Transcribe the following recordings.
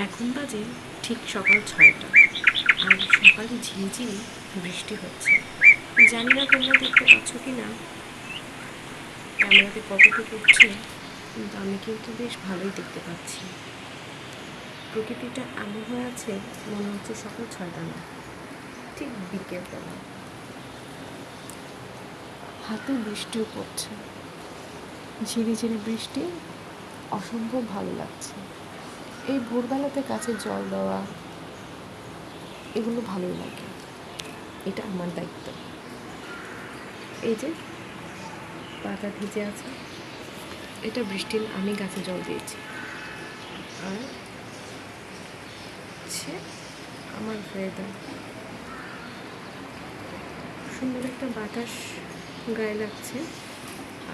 এখন বাজে ঠিক সকাল 6টা, আর সকালে ঝিরিঝিরি বৃষ্টি হচ্ছে। জানি না তোমরা দেখতে পাচ্ছ কি না, ক্যামেরাতে কতটুকু উঠছে, কিন্তু আমি কিন্তু বেশ ভালোই দেখতে পাচ্ছি। প্রকৃতিটা এমন হয়ে আছে, মনে হচ্ছে সকাল 6টা না, ঠিক বিকেলবেলা। হাতে বৃষ্টিও পড়ছে, ঝিরিঝিরি বৃষ্টি, অসম্ভব ভালো লাগছে। এই ভোরবেলাতে গাছে জল দেওয়া, এগুলো ভালোই লাগে, এটা আমার দায়িত্ব। এই যে পাতা ভিজে আছে, এটা বৃষ্টি না, আমি গাছে জল দিয়েছি। আর হচ্ছে আমার ওয়েদার, সুন্দর একটা বাতাস গায়ে লাগছে।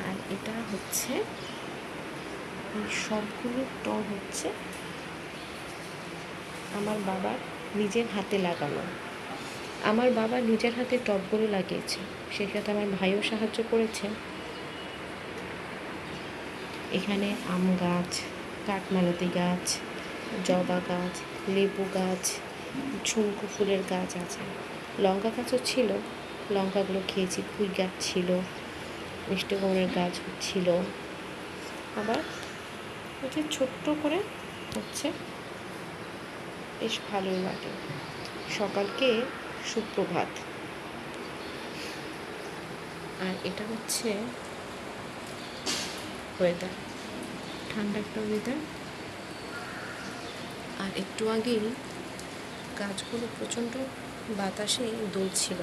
আর এটা হচ্ছে, এই সবগুলো টব হচ্ছে আমার বাবার নিজের হাতে লাগানো। আমার বাবা নিজের হাতে টবগুলো লাগিয়েছে, সেই সাথে আমার ভাইও সাহায্য করেছে। এখানে আম গাছ, কাঠমালতি গাছ, জবা গাছ, লেবু গাছ, ঝুমকো ফুলের গাছ আছে, লঙ্কা গাছও ছিল, লঙ্কাগুলো খেয়েছি। পুঁই গাছ ছিল, মিষ্টি কুমড়োর গাছ ছিল। আবার হচ্ছে ছোট্ট করে হচ্ছে, বেশ ভালোই লাগে। সকালকে সুপ্রভাত। আর এটা হচ্ছে ওয়েদার, ঠান্ডা একটা ওয়েদার। আর একটু আগেই গাছগুলো প্রচণ্ড বাতাসে দুলছিল।